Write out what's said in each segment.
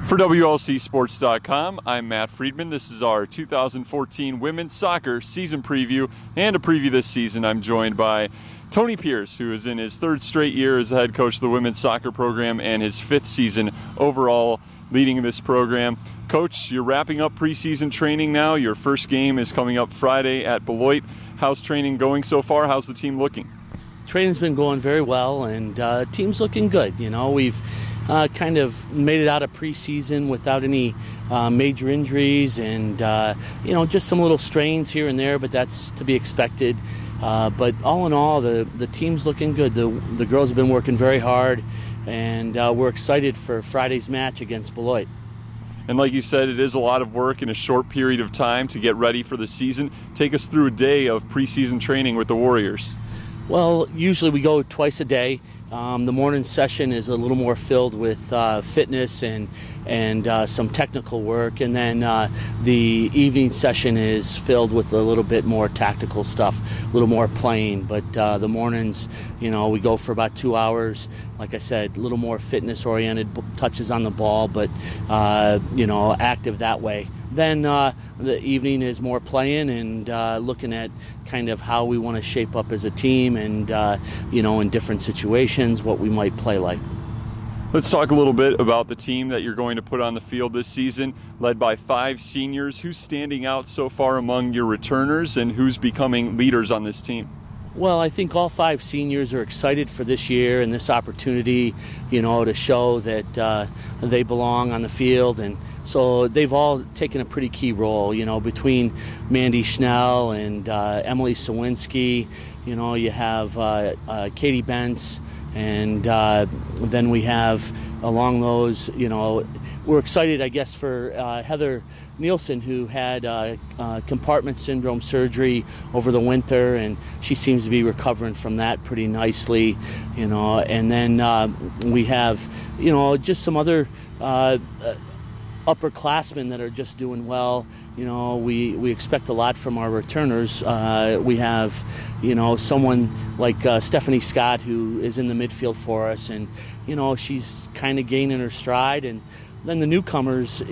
For WLCSports.com, I'm Matt Friedman. This is our 2014 Women's Soccer Season Preview and a preview this season. I'm joined by Tony Pierce, who is in his third straight year as the head coach of the women's soccer program and his fifth season overall leading this program. Coach, you're wrapping up preseason training now. Your first game is coming up Friday at Beloit. How's training going so far? How's the team looking? Training's been going very well, and team's looking good. You know, we've kind of made it out of preseason without any major injuries and, just some little strains here and there, but that's to be expected. But all in all, the team's looking good. The girls have been working very hard, and we're excited for Friday's match against Beloit. And like you said, it is a lot of work in a short period of time to get ready for the season. Take us through a day of preseason training with the Warriors. Well, usually we go twice a day. The morning session is a little more filled with fitness and some technical work, and then the evening session is filled with a little bit more tactical stuff, a little more playing. But the mornings, we go for about 2 hours. Like I said, a little more fitness-oriented, touches on the ball, but active that way. Then the evening is more playing and looking at kind of how we want to shape up as a team and, in different situations, what we might play like. Let's talk a little bit about the team that you're going to put on the field this season, led by 5 seniors. Who's standing out so far among your returners, and who's becoming leaders on this team? Well, I think all 5 seniors are excited for this year and this opportunity, to show that they belong on the field. And so they've all taken a pretty key role, between Mandy Schnell and Emily Sawinski. You have Katie Bentz, and then we have along those, we're excited, I guess, for Heather Nielsen, who had compartment syndrome surgery over the winter, and she seems to be recovering from that pretty nicely, and then we have, just some other upperclassmen that are just doing well. We expect a lot from our returners. We have, someone like Stephanie Scott, who is in the midfield for us, and, she's kind of gaining her stride. And then the newcomers,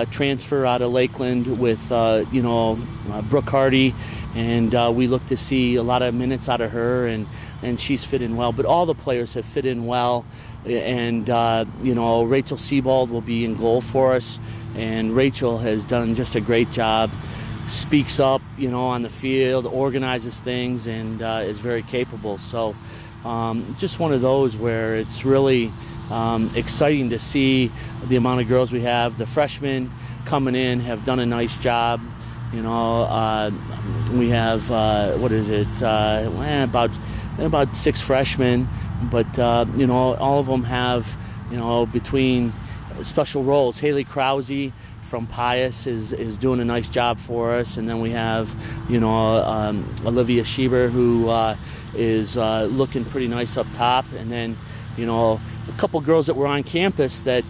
transfer out of Lakeland with, Brooke Hardy, and we look to see a lot of minutes out of her, and she's fit in well. But all the players have fit in well, and, Rachel Sebald will be in goal for us, and Rachel has done just a great job, speaks up, on the field, organizes things, and is very capable. So just one of those where it's really exciting to see the amount of girls we have. The freshmen coming in have done a nice job. We have about 6 freshmen, but all of them have between special roles. Haley Krause from Pius is doing a nice job for us, and then we have Olivia Schieber, who is looking pretty nice up top, and then a couple girls that were on campus that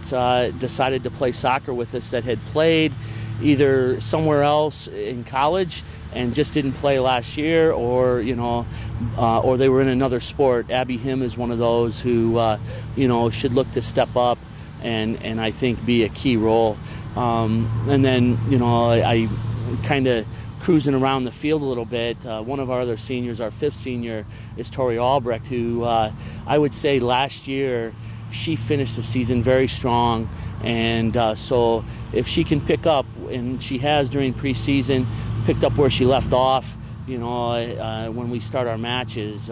decided to play soccer with us that had played either somewhere else in college and just didn't play last year, or or they were in another sport. Abby Him is one of those who should look to step up and I think be a key role. And then I kind of cruising around the field a little bit. One of our other seniors, our 5th senior, is Tori Albrecht, who I would say last year she finished the season very strong, and so if she can pick up, and she has during preseason, picked up where she left off, when we start our matches,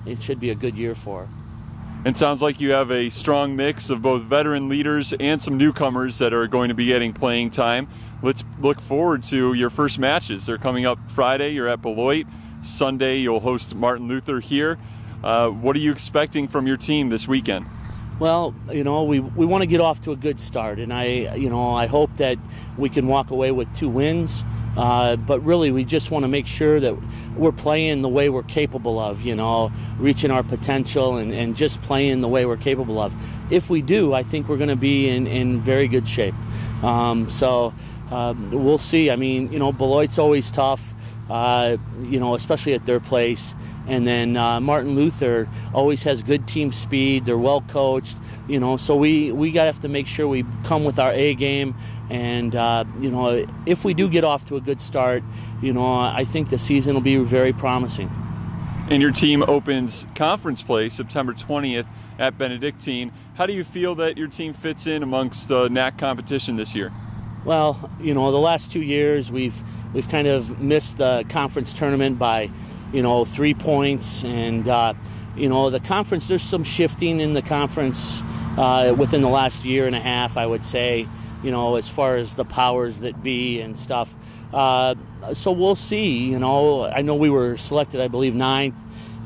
it should be a good year for her. It sounds like you have a strong mix of both veteran leaders and some newcomers that are going to be getting playing time. Let's look forward to your first matches. They're coming up Friday. You're at Beloit. Sunday, you'll host Martin Luther here. What are you expecting from your team this weekend? Well, we want to get off to a good start, and I hope that we can walk away with 2 wins. But really, we just want to make sure that we're playing the way we're capable of, reaching our potential and just playing the way we're capable of. If we do, I think we're going to be in very good shape. So we'll see. I mean, Beloit's always tough. especially at their place. And then Martin Luther always has good team speed. They're well coached, so we got to have to make sure we come with our A game. And, if we do get off to a good start, I think the season will be very promising. And your team opens conference play September 20th at Benedictine. How do you feel that your team fits in amongst the NAC competition this year? Well, the last 2 years we've kind of missed the conference tournament by 3 points, and the conference, there's some shifting in the conference within the last year and a half, I would say, as far as the powers that be and stuff. So we'll see. I know we were selected, I believe, 9th,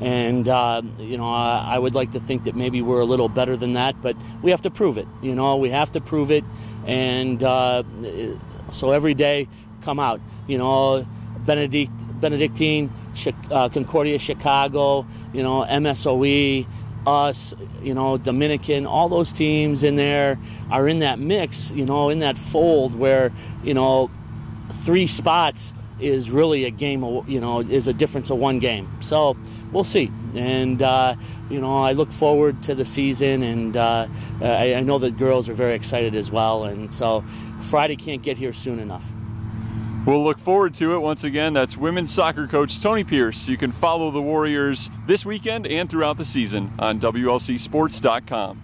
and I would like to think that maybe we're a little better than that, but we have to prove it. We have to prove it, and so every day come out. Benedictine, Concordia, Chicago, MSOE, us, Dominican, all those teams in there are in that mix, in that fold where, 3 spots is really a game, is a difference of 1 game. So we'll see. And, I look forward to the season, and I know the girls are very excited as well. And so Friday can't get here soon enough. We'll look forward to it. Once again, that's women's soccer coach Tony Pierce. You can follow the Warriors this weekend and throughout the season on WLCsports.com.